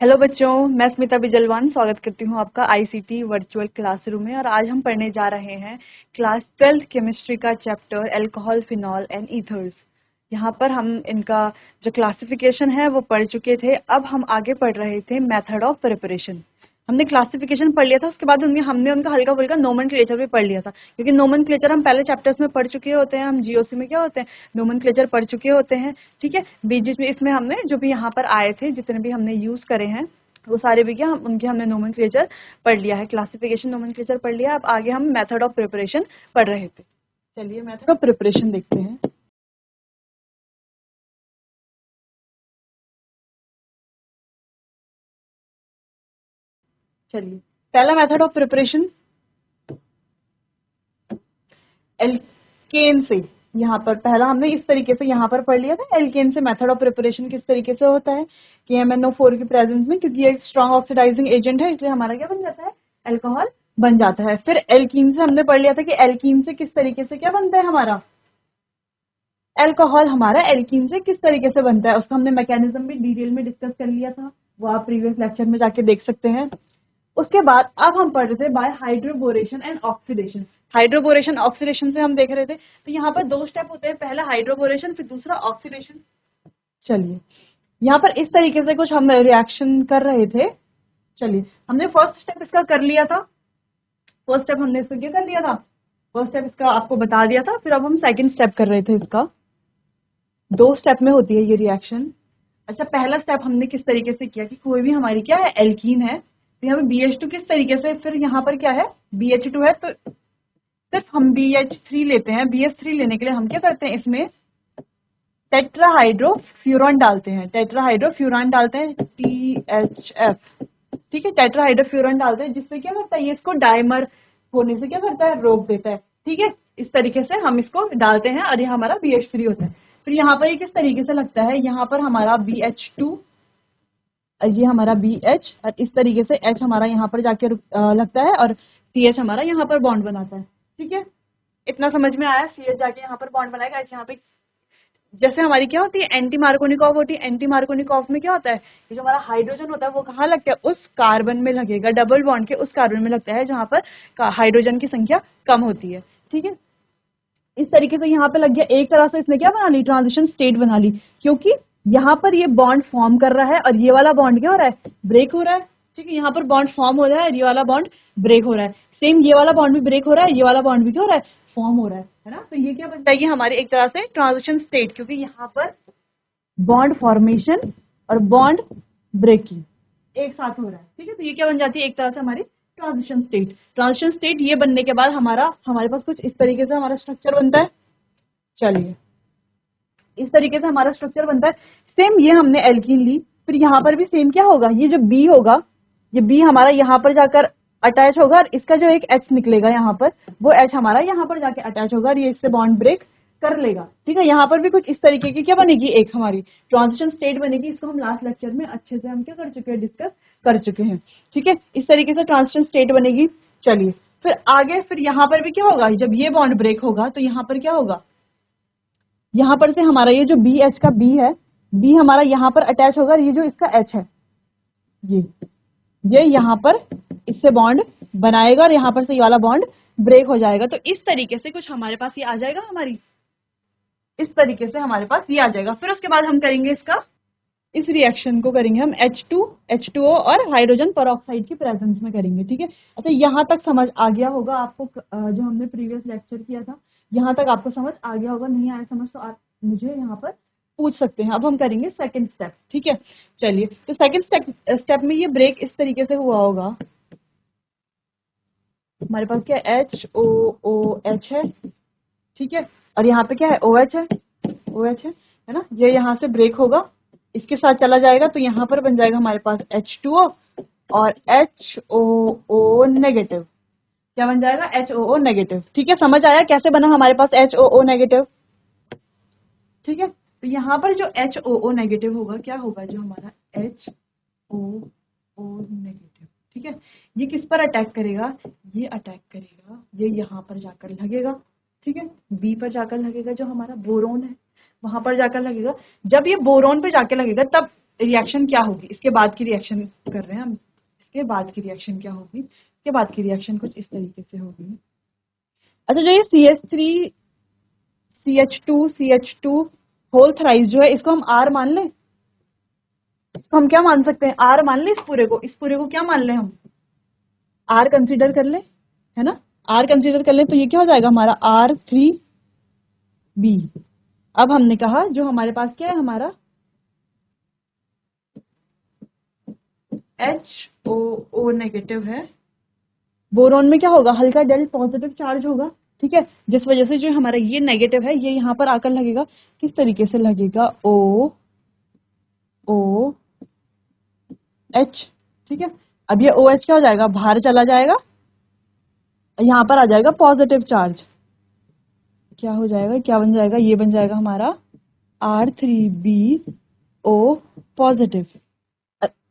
Hello बच्चों, मैं स्मिता बिजलवान स्वागत करती हूँ आपका आईसीटी वर्चुअल क्लासरूम में। और आज हम पढ़ने जा रहे हैं क्लास 12 केमिस्ट्री का chapter alcohol, phenol and ethers. यहाँ पर हम इनका जो क्लासिफिकेशन है वो पढ़ चुके थे। अब हम आगे पढ़ रहे थे मेथड ऑफ प्रिपरेशन। हमने क्लासिफिकेशन पढ़ लिया था, उसके बाद हमने उनका हल्का फुल्का नोमेनक्लेचर भी पढ़ लिया था, क्योंकि नोमेनक्लेचर हम पहले चैप्टर्स में पढ़ चुके होते हैं। हम जीओसी में क्या होते हैं, नोमेनक्लेचर पढ़ चुके होते हैं। ठीक है, बीच में इसमें हमने जो भी यहाँ पर आए थे, जितने भी हमने यूज करे हैं, वो सारे भी क्या उनके हमने नोमेनक्लेचर पढ़ लिया है, क्लासिफिकेशन नोमेनक्लेचर पढ़ लिया। अब आगे हम मेथड ऑफ प्रिपरेशन पढ़ रहे थे। चलिए मेथड ऑफ प्रिपरेशन देखते हैं। चलिए, पहला मेथड ऑफ प्रिपरेशन एल्केन से। यहाँ पर पहला हमने इस तरीके से यहाँ पर पढ़ लिया था, एल्केन से मेथड ऑफ प्रिपरेशन किस तरीके से होता है कि MnO4 की प्रेजेंस में, क्योंकि ये एक स्ट्रॉन्ग ऑक्सीडाइजिंग एजेंट है, इसलिए हमारा क्या बन जाता है, अल्कोहल बन जाता है। फिर एल्कीन से हमने पढ़ लिया था कि एल्कीन से किस तरीके से क्या बनता है, हमारा अल्कोहल हमारा एल्कीन से किस तरीके से बनता है। उसका हमने मैकेनिज्म भी डिटेल में डिस्कस कर लिया था, वो आप प्रीवियस लेक्चर में जाके देख सकते हैं। उसके बाद अब हम पढ़ रहे थे by hydroboration and oxidation. Hydroboration oxidation से हम देख रहे थे, तो यहाँ पर दो स्टेप होते हैं, पहला हाइड्रोबोरेशन, फिर दूसरा ऑक्सीडेशन। चलिए, यहाँ पर इस तरीके से कुछ हम रिएक्शन कर रहे थे। चलिए, हमने फर्स्ट स्टेप इसका कर लिया था। फर्स्ट स्टेप हमने इसका क्या कर लिया था, फर्स्ट स्टेप इसका आपको बता दिया था। फिर अब हम सेकंड स्टेप कर रहे थे इसका। दो स्टेप में होती है ये रिएक्शन। अच्छा, पहला स्टेप हमने किस तरीके से किया कि कोई भी हमारी क्या है, एल्कीन है, तो यहाँ पे BH2 किस तरीके से, फिर यहाँ पर क्या है, BH2 है, तो सिर्फ हम BH3 लेते हैं। BH3 लेने के लिए हम क्या करते हैं, इसमें टेट्राहाइड्रोफ्यूरॉन डालते हैं। टेट्राहाइड्रोफ्यूरॉन डालते हैं, THF। ठीक है, टेट्राहाइड्रोफ्यूरॉन डालते हैं, जिससे क्या करता है, ये इसको डाइमर होने से क्या करता है, रोक देता है। ठीक है, इस तरीके से हम इसको डालते हैं और ये हमारा BH3 होता है। फिर यहाँ पर ये किस तरीके से लगता है, यहाँ पर हमारा BH2, ये हमारा BH, और इस तरीके से H हमारा यहाँ पर जाके लगता है, और CH हमारा यहाँ पर बॉन्ड बनाता है। ठीक है, इतना समझ में आया। CH जाके यहाँ पर बॉन्ड बनाएगा, H यहाँ पे। जैसे हमारी क्या होती है, एंटी मार्कोनिकॉव होती है। एंटी मार्कोनिकॉव में क्या होता है, ये जो हमारा हाइड्रोजन होता है वो कहाँ लगता है, उस कार्बन में लगेगा, डबल बॉन्ड के उस कार्बन में लगता है जहाँ पर हाइड्रोजन की संख्या कम होती है। ठीक है, इस तरीके से यहाँ पे लग गया। एक तरह से इसने क्या बना ली, ट्रांजिशन स्टेट बना ली, क्योंकि यहाँ पर ये बॉन्ड फॉर्म कर रहा है और ये वाला बॉन्ड क्या हो रहा है, ब्रेक हो रहा है। ठीक है, यहाँ पर बॉन्ड फॉर्म हो रहा है, ये वाला बॉन्ड ब्रेक हो रहा है। सेम ये वाला बॉन्ड भी ब्रेक हो रहा है, ये वाला बॉन्ड भी क्या हो रहा है, फॉर्म हो रहा है ना। तो ये क्या बन जाएगी हमारी एक तरह से ट्रांजिशन स्टेट, क्योंकि यहाँ पर बॉन्ड फॉर्मेशन और बॉन्ड ब्रेकिंग एक साथ हो रहा है। ठीक है, तो ये क्या बन जाती है, एक तरह से हमारी ट्रांजिशन स्टेट। ट्रांजिशन स्टेट ये बनने के बाद हमारे पास कुछ इस तरीके से हमारा स्ट्रक्चर बनता है। चलिए, इस तरीके से हमारा स्ट्रक्चर बनता है। सेम ये हमने एल्कीन ली, फिर यहाँ पर भी सेम क्या होगा, ये जो बी होगा, ये बी हमारा यहाँ पर जाकर अटैच होगा, और इसका जो एक एच निकलेगा यहाँ पर, वो एच हमारा यहाँ पर जाके अटैच होगा, और ये इससे बॉन्ड ब्रेक कर लेगा। ठीक है, यहाँ पर भी कुछ इस तरीके की क्या बनेगी, एक हमारी ट्रांजिशन स्टेट बनेगी। इसको हम लास्ट लेक्चर में अच्छे से हम क्या कर चुके हैं, डिस्कस कर चुके हैं। ठीक है, इस तरीके से ट्रांजिशन स्टेट बनेगी। चलिए, फिर आगे, फिर यहाँ पर भी क्या होगा, जब ये बॉन्ड ब्रेक होगा तो यहाँ पर क्या होगा, यहाँ पर से हमारा ये जो बी एच का बी है, बी हमारा यहाँ पर अटैच होगा, ये जो इसका एच है, ये यहाँ पर इससे बॉन्ड बनाएगा, और यहाँ पर से ये वाला बॉन्ड ब्रेक हो जाएगा। तो इस तरीके से कुछ हमारे पास ये आ जाएगा, हमारी इस तरीके से हमारे पास ये आ जाएगा। फिर उसके बाद हम करेंगे इसका, इस रिएक्शन को करेंगे हम H2O और हाइड्रोजन पेरोक्साइड की प्रेजेंस में करेंगे। ठीक है, अच्छा यहाँ तक समझ आ गया होगा आपको, जो हमने प्रीवियस लेक्चर किया था, यहाँ तक आपको समझ आ गया होगा। नहीं आया समझ तो आप मुझे यहाँ पर पूछ सकते हैं। अब हम करेंगे सेकंड स्टेप। ठीक है, चलिए, तो सेकंड स्टेप में ये ब्रेक इस तरीके से हुआ होगा। हमारे पास क्या है, HOOH है। ठीक है, और यहाँ पे क्या है, OH है, OH है ना। ये यहाँ से ब्रेक होगा, इसके साथ चला जाएगा, तो यहाँ पर बन जाएगा हमारे पास H2O और HOO नेगेटिव। क्या बन जाएगा, HOO नेगेटिव। ठीक है, समझ आया कैसे बना हमारे पास HOO नेगेटिव। ठीक है, तो यहाँ पर जो HOO नेगेटिव होगा, क्या होगा, जो हमारा HOO नेगेटिव, ठीक है, ये किस पर अटैक करेगा, ये अटैक करेगा, ये यहाँ पर जाकर लगेगा। ठीक है, बी पर जाकर लगेगा, जो हमारा बोरोन है वहां पर जाकर लगेगा। जब ये बोरोन पे जाके लगेगा, तब रिएक्शन क्या होगी, इसके बाद की रिएक्शन कर रहे हैं हम। इसके बाद की रिएक्शन क्या होगी, इसके बाद की रिएक्शन कुछ इस तरीके से होगी। अच्छा, जो ये CH3CH2 होल थ्राइस जो है, इसको हम R मान लें। इसको हम क्या मान सकते हैं, R मान लें। इस पूरे को क्या मान लें हम, R कंसीडर कर लें, है ना। R कंसीडर कर लें तो ये क्या हो जाएगा हमारा R3B। अब हमने कहा जो हमारे पास क्या है, हमारा HOO नेगेटिव है। बोरॉन में क्या होगा, हल्का डेल्ट पॉजिटिव चार्ज होगा, ठीक है। जिस वजह से जो हमारा ये नेगेटिव है, ये यहाँ पर आकर लगेगा। किस तरीके से लगेगा, OOH, ठीक है। अब ये OH क्या हो जाएगा, बाहर चला जाएगा, यहाँ पर आ जाएगा पॉजिटिव चार्ज। क्या हो जाएगा, क्या बन जाएगा, ये बन जाएगा हमारा R3BO पॉजिटिव।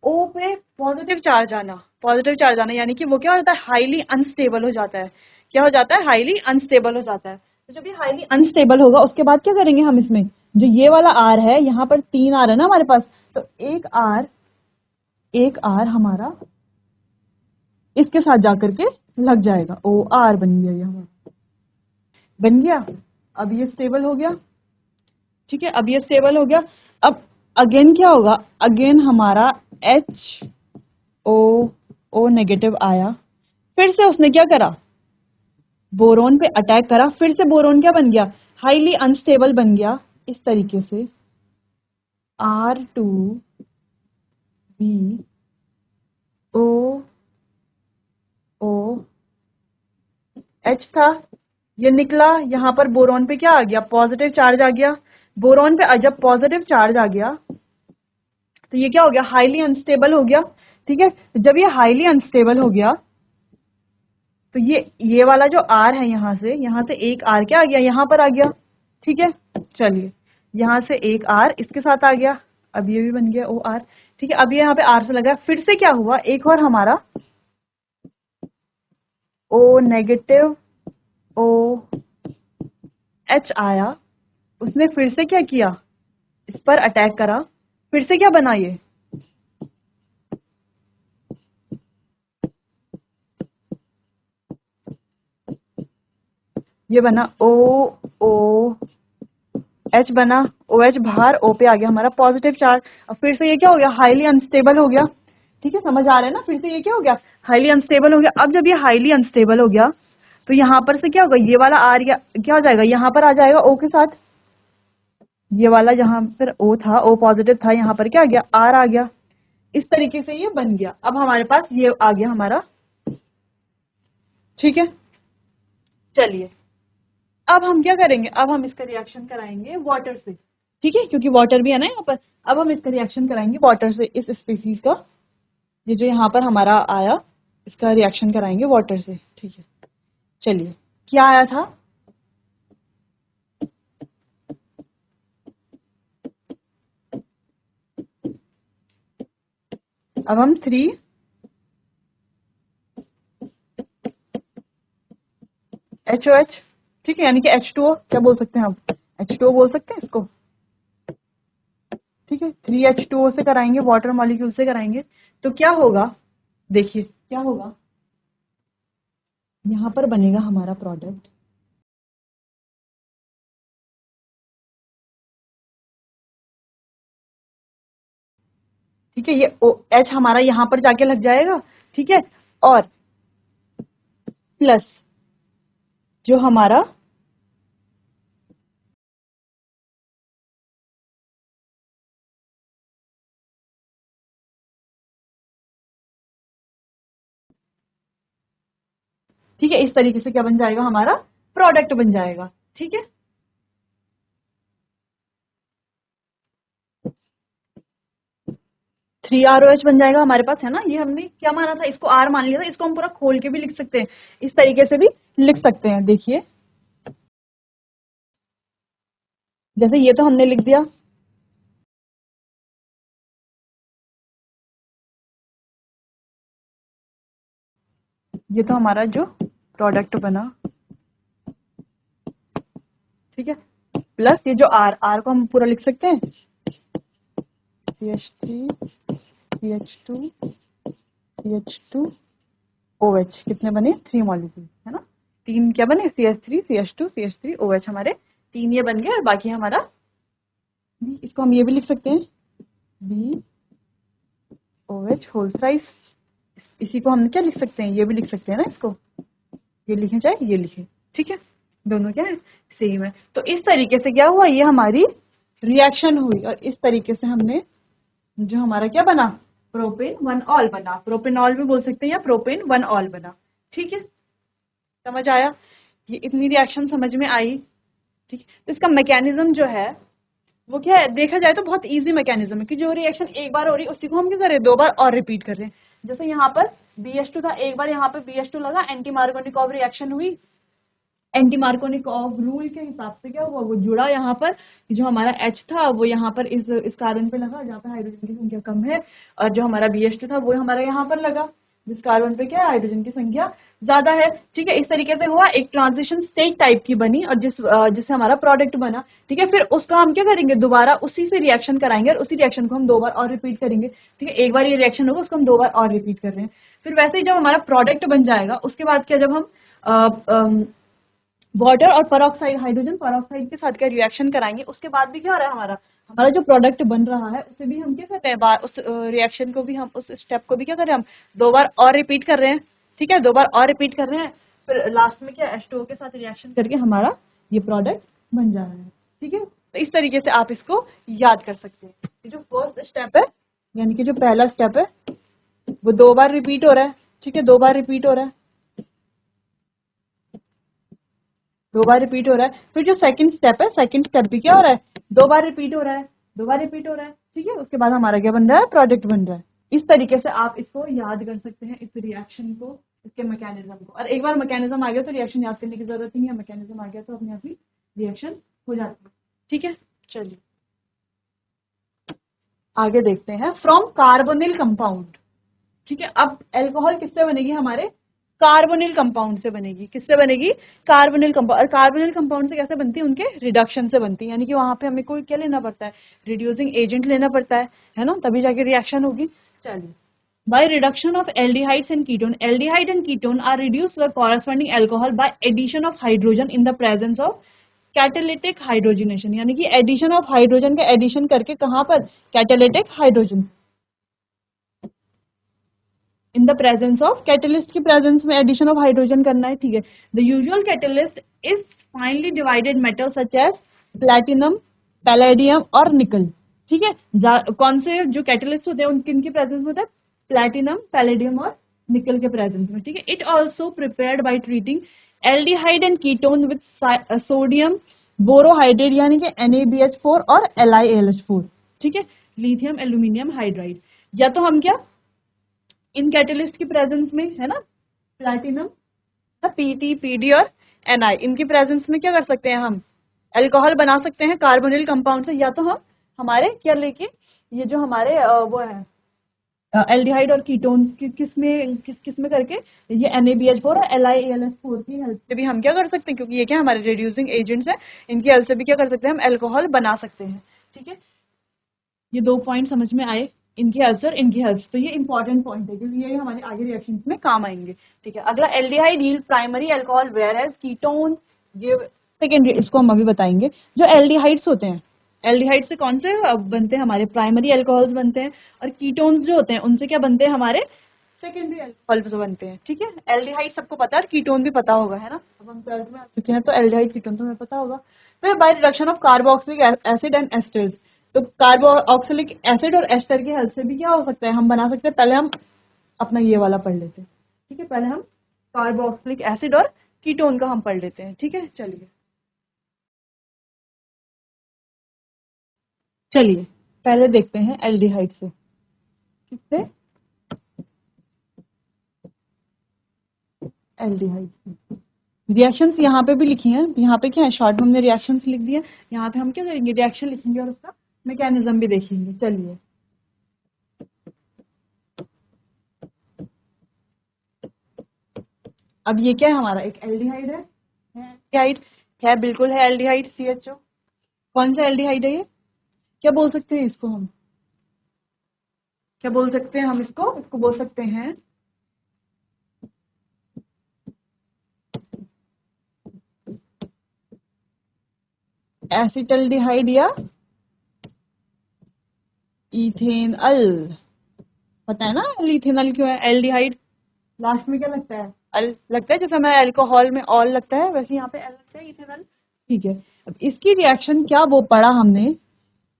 ओ पे पॉजिटिव चार्ज आना यानी कि वो क्या हो जाता है, हाईली अनस्टेबल हो जाता है। क्या हो जाता है, हाईली अनस्टेबल हो जाता है। तो जब ये हाईली अनस्टेबल होगा, उसके बाद क्या करेंगे हम, इसमें जो ये वाला R है, यहाँ पर 3 R है ना हमारे पास, तो एक R हमारा इसके साथ जाकर के लग जाएगा, OR बन गया, ये हमारा बन गया। अब ये स्टेबल हो गया, ठीक है। अब ये स्टेबल हो गया। अब अगेन क्या होगा, अगेन हमारा HOO नेगेटिव आया। फिर से उसने क्या करा, बोरोन पे अटैक करा। फिर से बोरोन क्या बन गया, हाईली अनस्टेबल बन गया। इस तरीके से R2BOOH था, ये निकला। यहाँ पर बोरोन पे क्या आ गया, पॉजिटिव चार्ज आ गया। बोरोन पे जब पॉजिटिव चार्ज आ गया तो ये क्या हो गया, हाईली अनस्टेबल हो गया, ठीक है। जब ये हाईली अनस्टेबल हो गया तो ये वाला जो R है, यहाँ से एक R क्या आ गया, यहाँ पर आ गया, ठीक है। चलिए, यहाँ से एक R इसके साथ आ गया। अब ये भी बन गया OR, ठीक है। अब ये यहाँ पे R से लगा। फिर से क्या हुआ, एक और हमारा O नेगेटिव OH आया। उसने फिर से क्या किया, इस पर अटैक करा। फिर से क्या बना, ये बना OH बना, OH बाहर, O पे आ गया हमारा पॉजिटिव चार्ज। अब फिर से ये क्या हो गया, हाईली अनस्टेबल हो गया, ठीक है। समझ आ रहा है ना, फिर से ये क्या हो गया, हाईली अनस्टेबल हो गया। अब जब ये हाईली अनस्टेबल हो गया तो यहाँ पर से क्या होगा, ये वाला R क्या हो जाएगा, यहाँ पर आ जाएगा O के साथ। ये वाला जहां पर O था, O पॉजिटिव था, यहाँ पर क्या आ गया, R आ गया। इस तरीके से ये बन गया। अब हमारे पास ये आ गया हमारा, ठीक है। चलिए, अब हम क्या करेंगे, अब हम इसका रिएक्शन कराएंगे वाटर से, ठीक है, क्योंकि वाटर भी है ना यहाँ पर। अब हम इसका रिएक्शन कराएंगे वाटर से, इस स्पीसीज का, ये जो यहाँ पर हमारा आया, इसका रिएक्शन कराएंगे वाटर से, ठीक है। चलिए, क्या आया था, अब हम 3HOH, ठीक है, यानी कि H2O, क्या बोल सकते हैं हम, H2O बोल सकते हैं इसको, ठीक है। 3H2O से कराएंगे, वाटर मॉलिक्यूल से कराएंगे, तो क्या होगा, देखिए क्या होगा, यहाँ पर बनेगा हमारा प्रोडक्ट, ठीक है। ये OH हमारा यहाँ पर जाके लग जाएगा, ठीक है। और प्लस जो हमारा ठीक है, इस तरीके से क्या बन जाएगा, हमारा प्रोडक्ट बन जाएगा, ठीक है। 3ROH बन जाएगा हमारे पास, है ना। ये हमने क्या माना था, इसको R मान लिया था। इसको हम पूरा खोल के भी लिख सकते हैं, इस तरीके से भी लिख सकते हैं। देखिए, जैसे ये तो हमने लिख दिया, ये तो हमारा जो प्रोडक्ट बना, ठीक है। प्लस ये जो R को हम पूरा लिख सकते हैं, CH3 CH2 CH2 OH कितने बने? 3 मॉलिक्यूल, है ना। 3 क्या बने? CH3 CH2 CH3 OH, हमारे 3 ये बन गए। और बाकी हमारा B, इसको हम ये भी लिख सकते हैं BOH होल साइज। इसी को हम क्या लिख सकते हैं? ये भी लिख सकते हैं ना इसको, ये लिखें चाहे ये लिखें, ठीक है, दोनों क्या है? सेम है। तो इस तरीके से क्या हुआ, ये हमारी रिएक्शन हुई और इस तरीके से हमने जो हमारा क्या बना? प्रोपेन 1 ऑल बना। प्रोपेनॉल भी बोल सकते हैं या प्रोपेन 1 ऑल बना, ठीक है। समझ आया? ये इतनी रिएक्शन समझ में आई, ठीक है। तो इसका मैकेनिज्म जो है वो क्या है? देखा जाए तो बहुत इजी मैकेनिज्म है कि जो रिएक्शन एक बार हो रही है उसी को हम क्या कर रहे हैं? 2 बार और रिपीट कर रहे हैं। जैसे यहाँ पर BH2 था, एक बार यहाँ पे BH2 लगा, एंटी मार्कोनिकॉव रिएक्शन हुई। एंटी मार्कोनिकॉव रूल के हिसाब से क्या हुआ? वो जुड़ा यहाँ पर, जो हमारा H था वो यहाँ पर इस कार्बन पे लगा जहाँ पे हाइड्रोजन की संख्या कम है, और जो हमारा BH2 था वो हमारा यहाँ पर लगा जिस कार्बन पे क्या है? हाइड्रोजन की संख्या ज्यादा है, ठीक है। इस तरीके से हुआ, एक ट्रांजिशन स्टेट टाइप की बनी और जिससे हमारा प्रोडक्ट बना, ठीक है। फिर उसका हम क्या करेंगे? दोबारा उसी से रिएक्शन कराएंगे और उसी रिएक्शन को हम 2 बार और रिपीट करेंगे, ठीक है। एक बार ये रिएक्शन होगा, उसको हम 2 बार और रिपीट कर रहे हैं। फिर वैसे ही जब हमारा प्रोडक्ट बन जाएगा उसके बाद क्या, जब हम वाटर और परऑक्साइड, हाइड्रोजन परऑक्साइड के साथ क्या रिएक्शन कराएंगे, उसके बाद भी क्या हो रहा है? हमारा जो प्रोडक्ट बन रहा है उसे भी हम क्या कर रहे हैं? उस रिएक्शन को भी हम, उस स्टेप को भी क्या कर रहे हैं? हम 2 बार और रिपीट कर रहे हैं, ठीक है। 2 बार और रिपीट कर रहे हैं, फिर लास्ट में क्या H2O के साथ रिएक्शन करके हमारा ये प्रोडक्ट बन जा रहा है, ठीक है। तो इस तरीके से आप इसको याद कर सकते हैं। ये जो फर्स्ट स्टेप है, यानी कि जो पहला स्टेप है वो 2 बार रिपीट हो रहा है, ठीक है, 2 बार रिपीट हो रहा है, 2 बार रिपीट हो रहा है। फिर जो सेकंड स्टेप है, सेकंड स्टेप भी क्या हो रहा है? 2 बार रिपीट हो रहा है, 2 बार रिपीट हो रहा है, ठीक है। उसके बाद हमारा क्या बन रहा है? प्रोडक्ट बन रहा है। इस तरीके से आप इसको याद कर सकते हैं, इस रिएक्शन को, इसके मैकेनिज्म को। और एक बार मैकेनिज्म आ गया तो रिएक्शन याद करने की जरूरत नहीं है, मैकेनिज्म आ गया तो अपने आप ही रिएक्शन हो जाती है, ठीक है। चलिए आगे देखते हैं। फ्रॉम कार्बोनिल कंपाउंड, ठीक है। अब एल्कोहल किससे बनेगी? हमारे कार्बोनिल कंपाउंड से बनेगी। किससे बनेगी? Carbonyl compound. और कार्बोनिल कंपाउंड से कैसे बनती है? उनके रिडक्शन से बनती है, यानी कि वहां पे हमें कोई क्या लेना पड़ता है? रिड्यूसिंग एजेंट लेना पड़ता है ना, तभी जाके रिएक्शन होगी। चलिए, by reduction of aldehydes and ketone, aldehyde and ketone are reduced by corresponding alcohol by addition of hydrogen in the presence of catalytic hydrogenation, यानी कि एडिशन ऑफ हाइड्रोजन का एडिशन करके कहां पर? Catalytic hydrogen, in the presence of, catalyst की presence में addition of hydrogen करना है, ठीक है। The usual catalyst is finally divided metal such as platinum, palladium और निकल, ठीक है। कौन से जो कैटलिस्ट होते हैं उनके इनके प्रेजेंस में होता है? प्लैटिनम, पैलेडियम और निकल के प्रेजेंस में, ठीक है। It also prepared by treating aldehyde and ketone with sodium borohydride, यानी कि NaBH4 और LiAlH4, ठीक है। लिथियम एल्यूमिनियम हाइड्राइड, या तो हम क्या इन कैटलिस्ट की प्रेजेंस में, है ना, प्लैटिनम, PT, PD और Ni, इनकी प्रेजेंस में क्या कर सकते हैं? हम अल्कोहल बना सकते हैं कार्बोनिल कंपाउंड से, या तो हम हमारे क्या लेके, ये जो हमारे वो है एल्डिहाइड और कीटोन किस में करके, ये NaBH4 और LiAlH4 की हेल्प से भी हम क्या कर सकते हैं, क्योंकि ये क्या हमारे रिड्यूसिंग एजेंट्स है, इनकी हेल्प से भी क्या कर सकते हैं? हम अल्कोहल बना सकते हैं, ठीक है। ये 2 पॉइंट समझ में आए, इनकी हेल्प और इनकी हेल्प। तो ये इंपॉर्टेंट पॉइंट है क्योंकि ये हमारे आगे रिएक्शंस में काम आएंगे, ठीक है। अगला, aldehyde yield primary alcohol whereas ketone give secondary, इसको हम अभी बताएंगे। जो एल्डिहाइड्स होते हैं, एल्डिहाइड से कौन से बनते हैं? हमारे प्राइमरी अल्कोहल्स बनते हैं, और कीटोन्स जो होते हैं उनसे क्या बनते हैं? हमारे सेकेंडरी अल्कोहल्स बनते हैं, ठीक है। एल्डिहाइड सबको पता है, कीटोन भी पता होगा, है ना, अब हम 12th में आ चुके हैं तो एल्डिहाइड कीटोन तो हमें पता होगा। फिर bye reduction of carboxylic acid and asters, तो कार्बोक्सिलिक एसिड और एस्टर की हेल्प से भी क्या हो सकता है? हम बना सकते हैं। पहले हम अपना ये वाला पढ़ लेते हैं, ठीक है। पहले हम कार्बोक्सिलिक एसिड और कीटोन का हम पढ़ लेते हैं, ठीक है। चलिए पहले देखते हैं एल्डिहाइड से, किससे? एल्डिहाइड से। रिएक्शंस यहाँ पे भी लिखी हैं, यहाँ पे क्या है? शॉर्ट में हमने रिएक्शंस लिख दिए, यहाँ पे हम क्या करेंगे? रिएक्शन लिखेंगे और उसका मैकेनिज्म भी देखेंगे। चलिए, अब ये क्या है? हमारा एक एल्डिहाइड है, एल्डिहाइड है, बिल्कुल है एल्डिहाइड, CHO। कौन सा एल्डिहाइड है ये? क्या बोल सकते हैं इसको हम? क्या बोल सकते हैं हम इसको बोल सकते हैं एसिटल्डिहाइड या इथेनॉल। पता है ना इथेनॉल क्यों है, एल्डिहाइड लास्ट में क्या लगता है, अल लगता है, जैसे हमारे अल्कोहल में ऑल लगता है वैसे यहाँ पे एल लगता है, इथेनॉल। ठीक है, अब इसकी रिएक्शन क्या वो पढ़ा हमने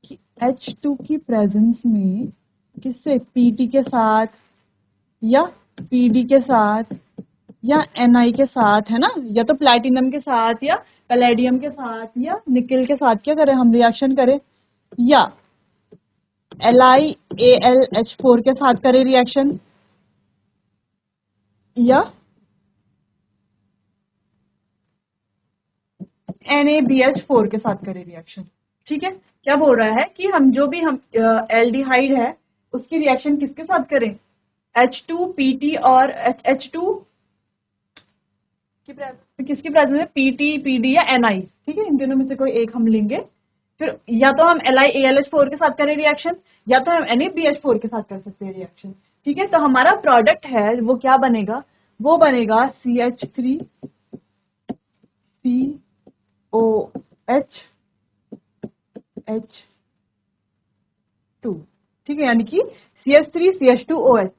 कि H2 की प्रेजेंस में किससे, Pt के साथ या Pd के साथ या Ni के साथ, है ना, या तो प्लैटिनम के साथ या पैलेडियम के साथ या निकल के साथ क्या करें हम रिएक्शन करें, या LiAlH4 के साथ करें रिएक्शन, या NaBH4 के साथ करें रिएक्शन। ठीक है, क्या बोल रहा है कि हम जो भी हम एल्डिहाइड है उसकी रिएक्शन किसके साथ करें, H2Pt और H2 किसकी प्रेजेंस में, Pt Pd या Ni। ठीक है, इन दोनों में से कोई एक हम लेंगे, फिर या तो हम LiAlH4 के साथ करें रिएक्शन या तो हम NaBH4 के साथ कर सकते हैं रिएक्शन। ठीक है, तो हमारा प्रोडक्ट है वो क्या बनेगा, वो बनेगा CH3COH2। ठीक है, यानी कि CH3CH2OH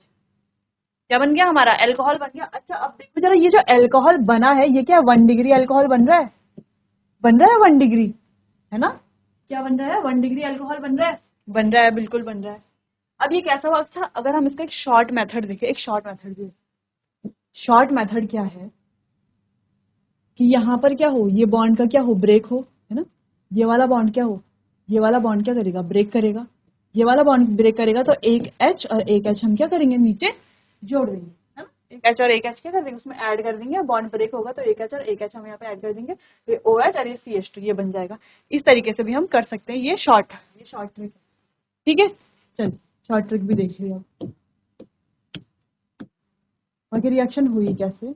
क्या बन गया हमारा, अल्कोहल बन गया। अच्छा अब देखो जरा, ये जो अल्कोहल बना है ये क्या 1 डिग्री अल्कोहल बन रहा है, बन रहा है 1 डिग्री, है ना, क्या बन रहा है 1 डिग्री अल्कोहल बन रहा है, बन रहा है, बिल्कुल बन रहा है। अब ये कैसा हुआ, अच्छा अगर हम इसका एक शॉर्ट मेथड देखें, एक शॉर्ट मेथड भी, शॉर्ट मेथड क्या है कि यहाँ पर क्या हो, ये बॉन्ड का क्या हो, ब्रेक हो, है ना, ये वाला बॉन्ड क्या हो, ये वाला बॉन्ड क्या करेगा, ब्रेक करेगा, ये वाला बॉन्ड ब्रेक करेगा, तो एक H और एक H हम क्या करेंगे नीचे जोड़ देंगे, है ना, एक H और एक H क्या कर देंगे उसमें ऐड कर देंगे, बॉन्ड ब्रेक होगा तो एक H और एक H हम यहाँ पे ऐड कर देंगे, तो ये OH और ये CH2 ये बन जाएगा। इस तरीके से भी हम कर सकते हैं, ये शॉर्ट ट्रिक है। ठीक है, चल शॉर्ट ट्रिक भी देख लिया, बाकी रिएक्शन हुई कैसे।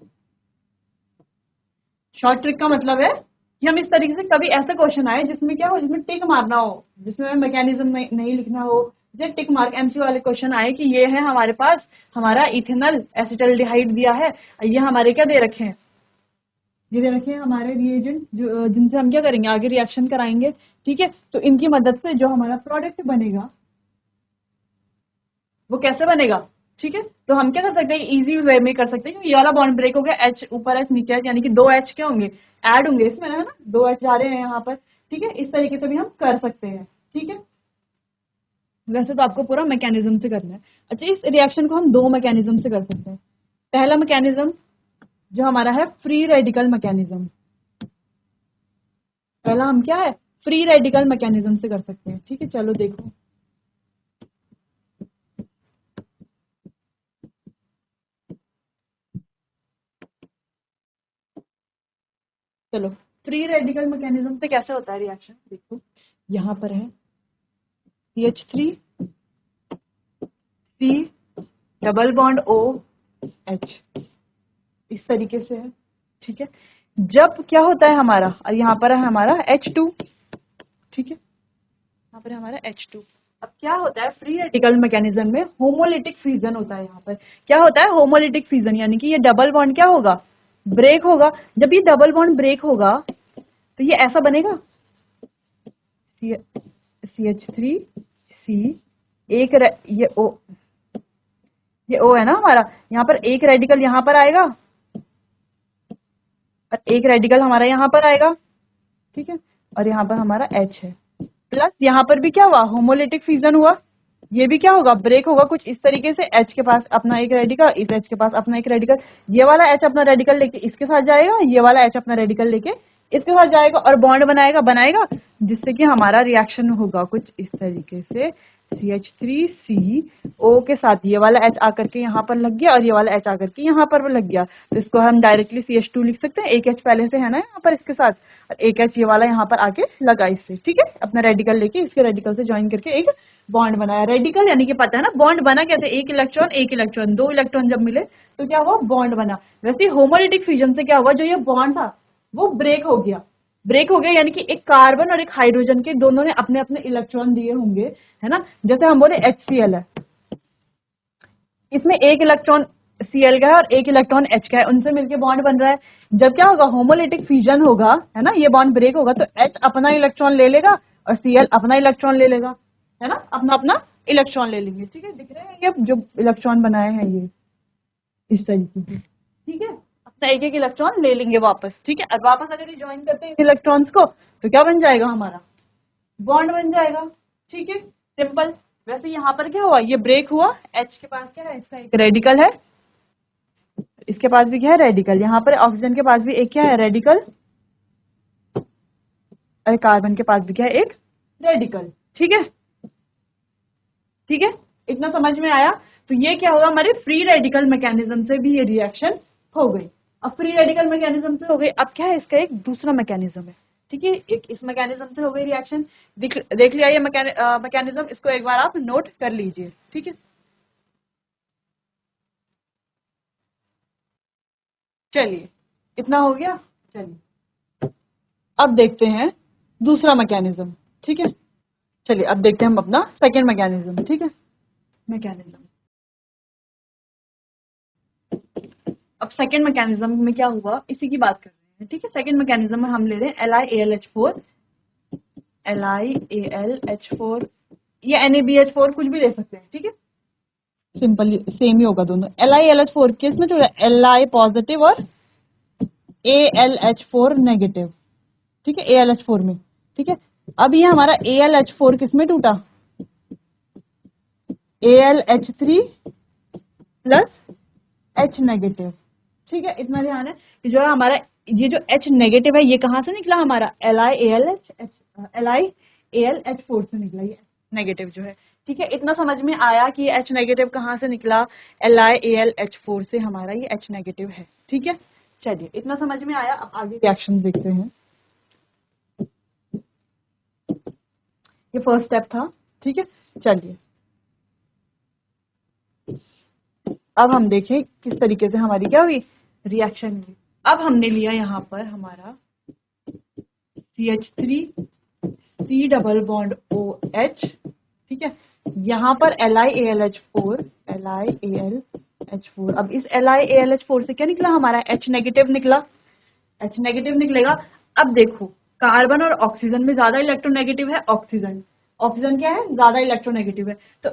शॉर्ट ट्रिक का मतलब है कि हम इस तरीके से, कभी ऐसा क्वेश्चन आए जिसमें क्या हो, जिसमें टिक मारना हो, जिसमें मैकेनिज्म नहीं लिखना हो, जैसे टिक मार्क एमसीक्यू वाले क्वेश्चन आए कि ये है हमारे पास हमारा इथेनॉल एसिटल्डिहाइड दिया है, ये हमारे क्या दे रखे हैं, ये दे रखे हैं हमारे रिएजेंट जो जिनसे हम क्या करेंगे आगे रिएक्शन कराएंगे। ठीक है, तो इनकी मदद से जो हमारा प्रोडक्ट बनेगा वो कैसे बनेगा। ठीक है, तो हम क्या कर सकते हैं, इजी वे में कर सकते हैं, ये वाला बॉन्ड ब्रेक हो गया, H ऊपर H नीचे H, यानी कि 2 H क्या होंगे, ऐड होंगे इसमें, है ना, 2 H जा रहे हैं यहाँ पर। ठीक है, इस तरीके से भी हम कर सकते हैं। ठीक है, वैसे तो आपको पूरा मैकेनिज्म से करना है। अच्छा, इस रिएक्शन को हम 2 मैकेनिज्म से कर सकते हैं। पहला मैकेनिज्म जो हमारा है फ्री रेडिकल मैकेनिज्म, पहला हम क्या है फ्री रेडिकल मैकेनिज्म से कर सकते हैं। ठीक है, चलो देखो, चलो फ्री रेडिकल मैकेनिज्म से कैसे होता है रिएक्शन, देखो यहाँ पर है CH3 C double bond OH, इस तरीके से है। ठीक है, जब क्या होता है हमारा, और यहाँ पर है हमारा H2। ठीक है, यहाँ पर है हमारा H2। अब क्या होता है फ्री रेडिकल मैकेनिज्म में, होमोलिटिक फ्यूजन होता है। यहाँ पर क्या होता है होमोलिटिक फ्यूजन, यानी कि ये डबल बॉन्ड क्या होगा, ब्रेक होगा। जब ये डबल बॉन्ड ब्रेक होगा तो ये ऐसा बनेगा CH3C एक ये O है ना हमारा, यहाँ पर एक रेडिकल यहाँ पर आएगा और एक रेडिकल हमारा यहाँ पर आएगा। ठीक है, और यहाँ पर हमारा H है, प्लस यहाँ पर भी क्या हुआ होमोलिटिक फ्यूजन हुआ, ये भी क्या होगा ब्रेक होगा कुछ इस तरीके से, H के पास अपना एक रेडिकल, इस H के पास अपना एक रेडिकल, ये वाला H अपना रेडिकल लेके इसके साथ जाएगा, ये वाला H अपना रेडिकल लेके इसके साथ जाएगा और बॉन्ड बनाएगा जिससे कि हमारा रिएक्शन होगा कुछ इस तरीके से, CH3CO के साथ ये वाला H आकर के यहाँ पर लग गया और ये वाला H आकर के यहाँ पर लग गया, तो इसको हम डायरेक्टली CH2 लिख सकते हैं, एक H पहले से है ना यहाँ पर इसके साथ, और एक H ये वाला यहाँ पर आके लगा इससे। ठीक है, अपना रेडिकल लेके इसके रेडिकल से ज्वाइन करके एक बॉन्ड बनाया, रेडिकल यानी कि पता है ना बॉन्ड बना कैसे, एक इलेक्ट्रॉन 2 इलेक्ट्रॉन जब मिले तो क्या हुआ बॉन्ड बना। वैसे होमोलिटिक फ्यूजन से क्या हुआ, जो ये बॉन्ड था वो ब्रेक हो गया, यानी कि एक कार्बन और एक हाइड्रोजन के दोनों ने अपने अपने इलेक्ट्रॉन दिए होंगे, है ना, जैसे हम बोले HCl है, इसमें एक इलेक्ट्रॉन Cl का है और एक इलेक्ट्रॉन H का है, उनसे मिलके बॉन्ड बन रहा है। जब क्या होगा, होमोलिटिक फ्यूजन होगा, है ना, ये बॉन्ड ब्रेक होगा तो H अपना इलेक्ट्रॉन ले लेगा और Cl अपना इलेक्ट्रॉन ले लेगा, है ना, अपना अपना इलेक्ट्रॉन ले लेंगे। ठीक है, दिख रहे हैं ये जो इलेक्ट्रॉन बनाए हैं ये इस तरीके से। ठीक है, अपना एक एक इलेक्ट्रॉन ले लेंगे वापस। ठीक है, और वापस अगर ये ज्वाइन करते हैं इलेक्ट्रॉन्स को तो क्या बन जाएगा, हमारा बॉन्ड बन जाएगा। ठीक है, सिंपल। वैसे यहाँ पर क्या हुआ, ये ब्रेक हुआ, H के पास क्या है, इसका एक रेडिकल है, इसके पास भी क्या है, रेडिकल। यहाँ पर ऑक्सीजन के पास भी एक क्या है, रेडिकल, और कार्बन के पास भी क्या है, एक रेडिकल। ठीक है, ठीक है, इतना समझ में आया। तो ये क्या होगा, हमारे फ्री रेडिकल मैकेनिज्म से भी ये रिएक्शन हो गई। अब फ्री रेडिकल मैकेनिज्म से हो गई, अब क्या है, इसका एक दूसरा मैकेनिज्म है। ठीक है, एक इस मैकेनिज्म से हो गई रिएक्शन। देख लिया ये मैकेनिज्म, इसको एक बार आप नोट कर लीजिए। ठीक है, चलिए, इतना हो गया। चलिए अब देखते हैं दूसरा मैकेनिज्म। ठीक है, चलिए अब देखते हैं हम अपना सेकेंड मैकेनिज्म। ठीक है, मैकेनिज्म, अब सेकेंड मैकेनिज्म में क्या हुआ, इसी की बात कर रहे हैं। ठीक है, सेकेंड मैकेनिज्म में हम ले रहे हैं LiAlH4, LiAlH4, ये NaBH4 कुछ भी ले सकते हैं। ठीक है, सिंपल सेम ही होगा दोनों। LiAlH4 किस में जुड़ा है, Li पॉजिटिव और AlH4 नेगेटिव। ठीक है, AlH4 में। ठीक है, अब ये हमारा AlH4 किस में टूटा, AlH3 प्लस H नेगेटिव। ठीक है, इतना ध्यान है कि जो है हमारा ये जो H नेगेटिव है ये कहाँ से निकला, हमारा LiAlH4 से निकला ये नेगेटिव जो है। ठीक है, इतना समझ में आया कि ये H नेगेटिव कहाँ से निकला, LiAlH4 से हमारा ये H नेगेटिव है। ठीक है, चलिए इतना समझ में आया। अब आगे रिएक्शन देखते हैं। ये फर्स्ट स्टेप था। ठीक है, चलिए अब हम देखें किस तरीके से हमारी क्या हुई, रिएक्शन हुई। अब हमने लिया यहाँ पर हमारा CH3 C double bond OH। ठीक है, यहाँ पर LiAlH4, LiAlH4। अब इस LiAlH4 से क्या निकला, हमारा H नेगेटिव निकला, H नेगेटिव निकलेगा। अब देखो, कार्बन और ऑक्सीजन में ज्यादा इलेक्ट्रोनेगेटिव है ऑक्सीजन, ऑक्सीजन क्या है, ज्यादा इलेक्ट्रोनेगेटिव है। तो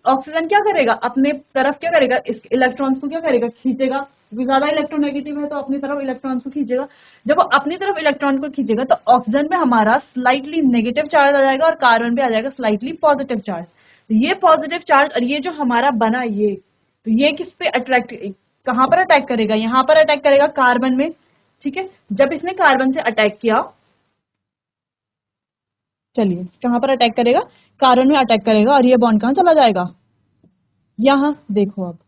ऑक्सीजन क्या करेगा, अपने तरफ क्या करेगा, इस इलेक्ट्रॉन्स को क्या करेगा, खींचेगा, क्योंकि ज्यादा इलेक्ट्रोनेगेटिव है तो अपनी तरफ इलेक्ट्रॉन्स को खींचेगा। जब वो अपनी तरफ इलेक्ट्रॉन को खींचेगा तो ऑक्सीजन में हमारा स्लाइटली नेगेटिव चार्ज आ जाएगा और कार्बन पे आ जाएगा स्लाइटली पॉजिटिव चार्ज। तो ये पॉजिटिव चार्ज और ये जो हमारा बना ये, तो ये किस पे अट्रैक्ट, कहाँ पर अटैक करेगा, यहाँ पर अटैक करेगा कार्बन में। ठीक है, जब इसने कार्बन से अटैक किया, चलिए कहां पर अटैक करेगा, कार्बन में अटैक करेगा और ये बॉन्ड कहां चला जाएगा, यहां देखो। अब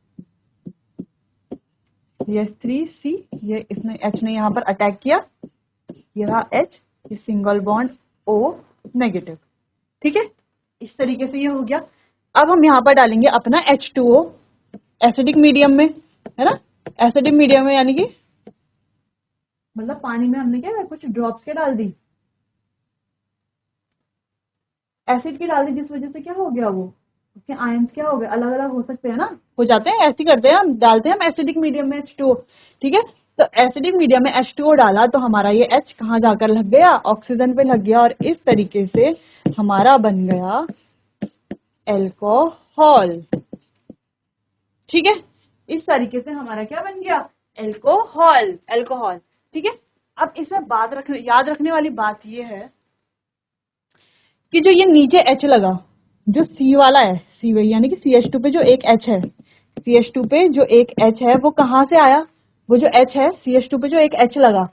ये 3C, ये इसने H ने यहाँ पर अटैक किया, ये रहा H, ये सिंगल बॉन्ड O नेगेटिव। ठीक है, इस तरीके से ये हो गया। अब हम यहाँ पर डालेंगे अपना H2O एसिडिक मीडियम में, है ना, एसिडिक मीडियम में, यानी कि मतलब पानी में हमने क्या कुछ ड्रॉप्स के डाल दी, एसिड की डाल दी, जिस वजह से क्या हो गया, वो उसके आयंस क्या हो गए, अलग अलग हो सकते हैं ना, हो जाते हैं, ऐसे करते हैं हम, डालते हैं हम एसिडिक मीडियम में H2O। ठीक है, तो एसिडिक मीडियम में H2O डाला तो हमारा ये H कहाँ जाकर लग गया, ऑक्सीजन पे लग गया और इस तरीके से हमारा बन गया एल्कोहल। ठीक है, इस तरीके से हमारा क्या बन गया, एल्कोहल, एल्कोहल। ठीक है, अब इसमें याद रखने वाली बात ये है कि जो ये नीचे H लगा, जो C वाला है, C वही यानी कि CH2 पे जो एक H है, CH2 पे जो एक H है वो कहाँ से आया, वो जो H है CH2 पे जो एक H लगा,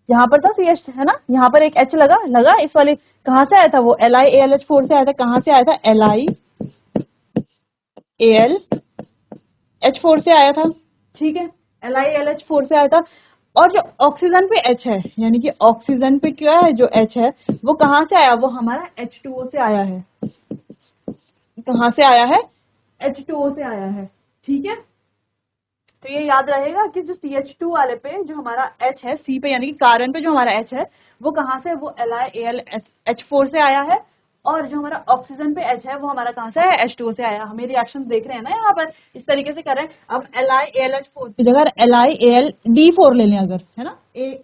यहाँ पर था CH है ना, यहाँ पर एक H लगा इस वाले, कहाँ से आया था वो, LiAlH4 से आया था। कहाँ से आया था, LiAlH4 से आया था। ठीक है, LiAlH4 से आया था। और जो ऑक्सीजन पे H है, यानी कि ऑक्सीजन पे क्या है, जो H है वो कहाँ से आया, वो हमारा H2O से आया है। कहाँ से आया है, H2O से आया है। ठीक है, तो ये याद रहेगा कि जो CH2 वाले पे जो हमारा H है, C पे यानी कि कार्बन पे जो हमारा H है वो कहाँ से, वो LiAlH4 से आया है। और जो हमारा ऑक्सीजन पे H है वो हमारा कहाँ से है, H2O से आया। हमें रिएक्शन देख रहे हैं ना यहाँ पर, इस तरीके से कर रहे हैं। अब LiAlH4 की जगह LiAlD4 ले लें अगर, है ना,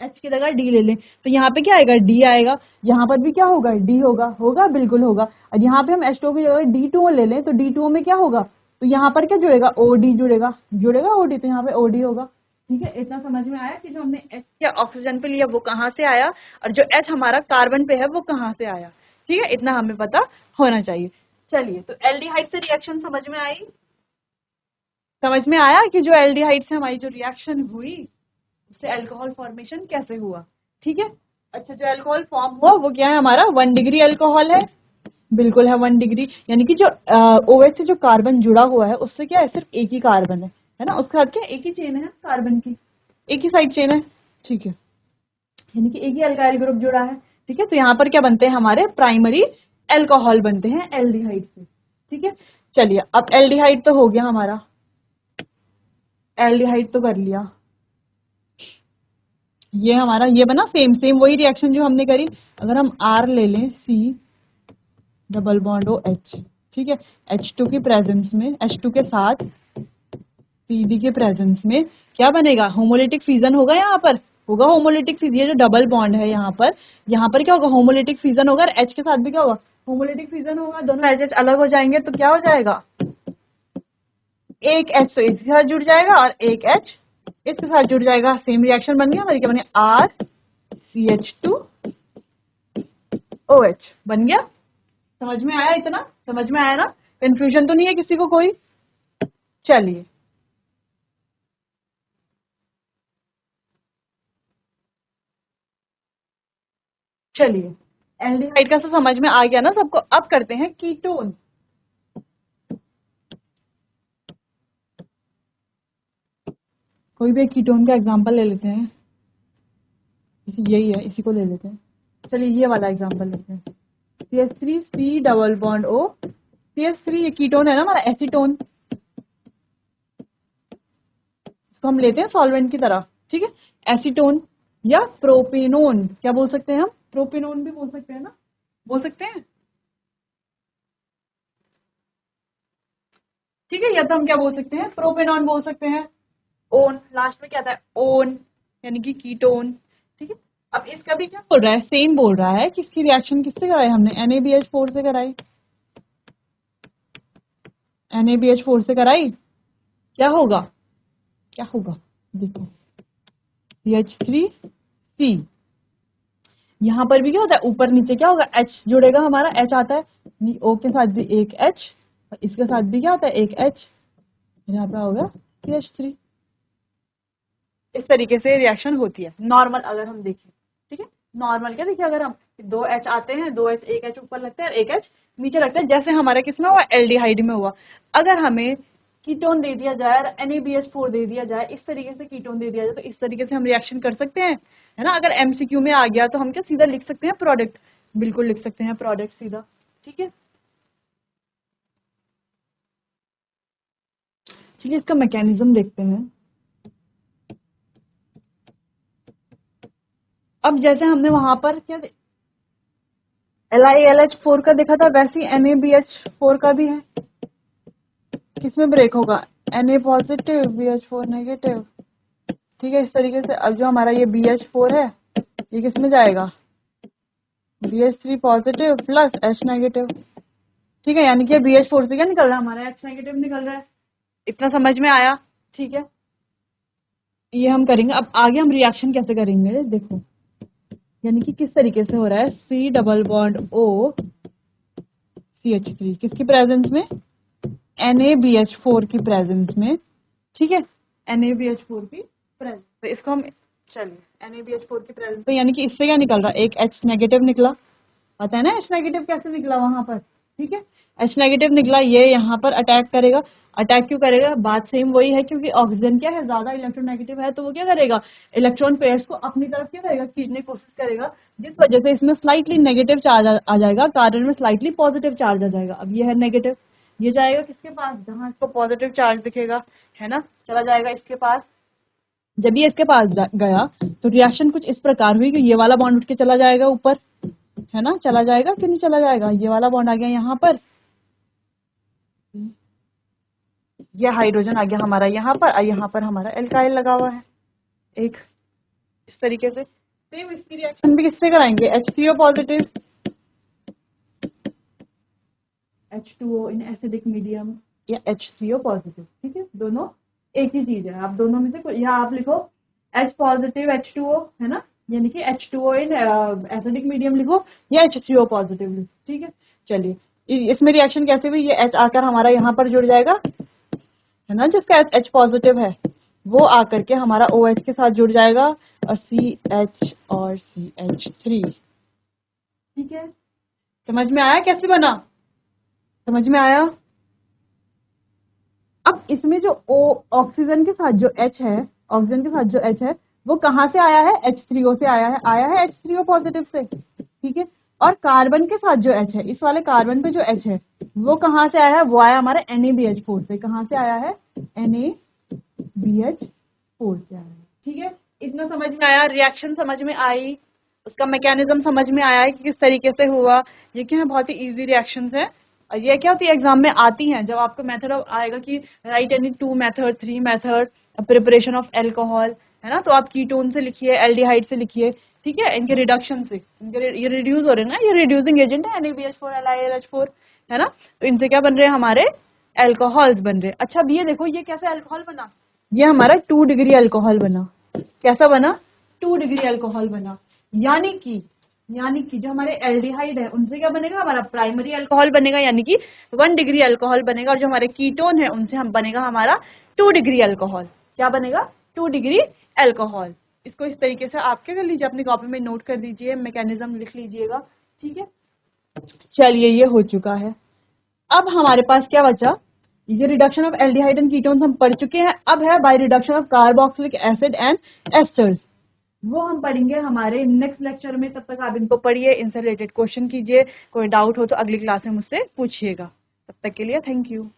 H की जगह D ले लें, तो यहाँ पे क्या आएगा, D आएगा। यहाँ पर भी क्या होगा, D होगा, होगा बिल्कुल होगा। और यहाँ पे हम H2O की जगह D2O ले लें तो D2O में क्या होगा, तो यहाँ पर क्या जुड़ेगा, OD जुड़ेगा, जुड़ेगा OD, तो यहाँ पे OD होगा। ठीक है, इतना समझ में आया कि जो हमने H या ऑक्सीजन पे लिया वो कहाँ से आया, और जो H हमारा कार्बन पे है वो कहाँ से आया। ठीक है, इतना हमें पता होना चाहिए। चलिए, तो एल्डिहाइड से रिएक्शन समझ में आई, समझ में आया कि जो एल्डिहाइड से हमारी जो रिएक्शन हुई उससे अल्कोहल फॉर्मेशन कैसे हुआ। ठीक है, अच्छा, जो अल्कोहल फॉर्म हुआ वो क्या है, हमारा 1 डिग्री अल्कोहल है, बिल्कुल है 1 डिग्री, यानी कि जो OH से जो कार्बन जुड़ा हुआ है उससे क्या है, सिर्फ एक ही कार्बन है ना, उसके साथ क्या एक ही चेन है कार्बन की, एक ही साइड चेन है। ठीक है, यानी कि एक ही अल्काइल ग्रुप जुड़ा है। ठीक है, तो यहाँ पर क्या बनते हैं, हमारे प्राइमरी अल्कोहल बनते हैं एल्डिहाइड से। ठीक है, चलिए, अब एल्डिहाइड तो हो गया हमारा, एल्डिहाइड तो कर लिया, ये हमारा ये बना, सेम सेम वही रिएक्शन जो हमने करी। अगर हम R ले लें, C double bond O H, ठीक है, H2 की प्रेजेंस में, H2 के साथ CD के प्रेजेंस में क्या बनेगा, होमोलिटिक फिजन होगा, यहाँ पर होगा होमोलिटिक फिजन। ये जो डबल बॉन्ड है यहाँ पर क्या होगा, होमोलिटिक फिजन होगा, और H के साथ भी क्या होगा, होमोलिटिक फिजन होगा। दोनों H अलग हो जाएंगे तो क्या हो जाएगा, एक H तो इसके साथ जुड़ जाएगा और एक H इसके साथ जुड़ जाएगा। सेम रिएक्शन बन गया हमारी, क्या बने, RCH2OH बन गया। समझ में आया, इतना समझ में आया ना, कंफ्यूजन तो नहीं है किसी को कोई। चलिए, चलिए, एल्डिहाइड का तो समझ में आ गया ना सबको। अब करते हैं कीटोन। कोई भी एक कीटोन का एग्जांपल ले लेते हैं, यही है, इसी को ले लेते हैं। चलिए, ये वाला एग्जांपल लेते हैं, CH3C double bond O। CH3 ये कीटोन है ना हमारा, एसीटोन, इसको हम लेते हैं सॉल्वेंट की तरह। ठीक है, एसीटोन या प्रोपेनोन, क्या बोल सकते हैं हम, प्रोपेनोन भी बोल सकते हैं ना, बोल सकते हैं। ठीक है, या तो हम क्या बोल सकते हैं, प्रोपेनॉन बोल सकते हैं। ओन, लास्ट में क्या आता है, ओन, यानी कि कीटोन। ठीक है, अब इसका भी क्या बोल रहा है, सेम बोल रहा है कि इसकी रिएक्शन किससे कराई हमने, NaBH4 से कराई, NaBH4 से कराई। क्या होगा, क्या होगा, देखो, CH3C, यहाँ पर भी क्या होता है, ऊपर नीचे क्या होगा, H जुड़ेगा हमारा, H आता है, O के साथ भी एक H, और इसके साथ भी क्या होता है, एक H, यहाँ पे होगा CH3। इस तरीके से रिएक्शन होती है नॉर्मल, अगर हम देखें। ठीक है, नॉर्मल क्या देखिए, अगर हम 2H आते हैं, 2H, एक H ऊपर लगता है और एक H नीचे लगता है, जैसे हमारे किसमें हुआ, एल्डिहाइड में हुआ। अगर हमें कीटोन दे दिया जाए और NaBH4 दे दिया जाए, इस तरीके से कीटोन दे दिया जाए, तो इस तरीके से हम रिएक्शन कर सकते हैं, है ना। अगर MCQ में आ गया तो हम क्या सीधा लिख सकते हैं प्रोडक्ट, बिल्कुल लिख सकते हैं प्रोडक्ट सीधा। ठीक है, चलिए इसका मैकेनिज्म देखते हैं। अब जैसे हमने वहां पर क्या LiLH4 का देखा था, वैसे ही NaBH4 का भी है। किसमें ब्रेक होगा, Na पॉजिटिव BH4 नेगेटिव। ठीक है, इस तरीके से अब जो हमारा ये BH4 है ये किसमें जाएगा, BH3 positive plus H negative. ठीक है, यानी कि BH4 से क्या निकल रहा है, हमारा H नेगेटिव निकल रहा है। इतना समझ में आया। ठीक है, ये हम करेंगे। अब आगे हम रिएक्शन कैसे करेंगे, देखो, यानी कि किस तरीके से हो रहा है, C double bond O CH3 किसकी प्रेजेंस में, NaBH4 की प्रेजेंस में। ठीक है, NaBH4 की प्रेजेंस पे इसको हम, चलिए NaBH4 की प्रेजेंस पे, यानी कि इससे क्या निकल रहा है, एक H नेगेटिव निकला, पता है ना H नेगेटिव कैसे निकला वहां पर। ठीक है, H नेगेटिव निकला, ये यहाँ पर अटैक करेगा। अटैक क्यों करेगा, बात सेम वही है, क्योंकि ऑक्सीजन क्या है, ज्यादा इलेक्ट्रोनेगेटिव है, तो वो क्या करेगा, इलेक्ट्रॉन पेयर्स को अपनी तरफ क्या करेगा, खींचने की कोशिश करेगा, जिस वजह से इसमें स्लाइटली नेगेटिव चार्ज आ जाएगा, कार्बन में स्लाइटली पॉजिटिव चार्ज आ जाएगा। अब ये है नेगेटिव, ये जाएगा किसके पास, जहां इसको पॉजिटिव चार्ज दिखेगा, है ना, चला जाएगा इसके पास। जब ये इसके पास गया तो रिएक्शन कुछ इस प्रकार हुई कि ये वाला बॉन्ड उठ के चला जाएगा ऊपर, है ना, चला जाएगा कि नहीं चला जाएगा। ये वाला बॉन्ड आ गया यहाँ पर, ये हाइड्रोजन आ गया हमारा यहाँ पर, और यहाँ पर हमारा एल्काइल लगा हुआ है एक, इस तरीके से। सेम इसकी रिएक्शन भी किससे कराएंगे, H3O positive, H2O in acidic medium, या H3O पॉजिटिव, ठीक है, दोनों एक ही चीज है। आप दोनों में से कोई, यहाँ आप लिखो H पॉजिटिव H2O, है ना, यानी कि H2O इन एसिडिक मीडियम लिखो, या H3O पॉजिटिव लिखो, ठीक है। चलिए, इसमें रिएक्शन कैसे हुई, ये H आकर हमारा यहाँ पर जुड़ जाएगा, है ना, जिसका H पॉजिटिव है वो आकर के हमारा OH के साथ जुड़ जाएगा, और CH और CH3, ठीक है। समझ में आया कैसे बना, समझ में आया। अब इसमें जो ऑक्सीजन के साथ जो H है, ऑक्सीजन के साथ जो H है वो कहाँ से आया है, H3O से आया है H3O पॉजिटिव से, ठीक है। और कार्बन के साथ जो H है, इस वाले कार्बन पे जो H है वो कहाँ से आया है, वो आया हमारे NaBH4 से। कहाँ से आया है, NaBH4 से आया है, ठीक है। इतना समझ में आया, रिएक्शन समझ में आई, उसका मैकेनिज्म समझ में आया है कि किस तरीके से हुआ। ये क्या है, बहुत ही इजी रिएक्शंस है। और ये क्या होती है, एग्जाम में आती हैं, जब आपको मेथड आएगा कि right any 2 method 3 method preparation of alcohol, है ना, तो आप कीटोन से लिखिए, एल्डिहाइड से लिखिए, ठीक है, इनके रिडक्शन से, इनके ये रिड्यूस हो रहे हैं ना, ये रिड्यूसिंग एजेंट है NaBH4 LiLH4, है ना, तो इनसे क्या बन रहे हैं, हमारे एल्कोहल्स बन रहे हैं। अच्छा, अब ये देखो ये कैसे अल्कोहल बना, ये हमारा 2 डिग्री अल्कोहल बना। कैसा बना, 2 डिग्री अल्कोहल बना, यानी कि जो हमारे एल्डिहाइड है उनसे क्या बनेगा, हमारा प्राइमरी अल्कोहल बनेगा, यानी कि 1 डिग्री अल्कोहल बनेगा, और जो हमारे कीटोन है उनसे हम बनेगा हमारा 2 डिग्री अल्कोहल। क्या बनेगा, 2 डिग्री अल्कोहल। इसको इस तरीके से आप क्या कर लीजिए, अपनी कॉपी में नोट कर दीजिए, मैकेनिज्म लिख लीजिएगा, ठीक है। चलिए, ये हो चुका है। अब हमारे पास क्या बचा, ये reduction of aldehyde and ketones हम पढ़ चुके हैं। अब है bye reduction of carboxylic acid and asters, वो हम पढ़ेंगे हमारे नेक्स्ट लेक्चर में। तब तक आप इनको पढ़िए, इनसे रिलेटेड क्वेश्चन कीजिए, कोई डाउट हो तो अगली क्लास में मुझसे पूछिएगा। तब तक के लिए थैंक यू।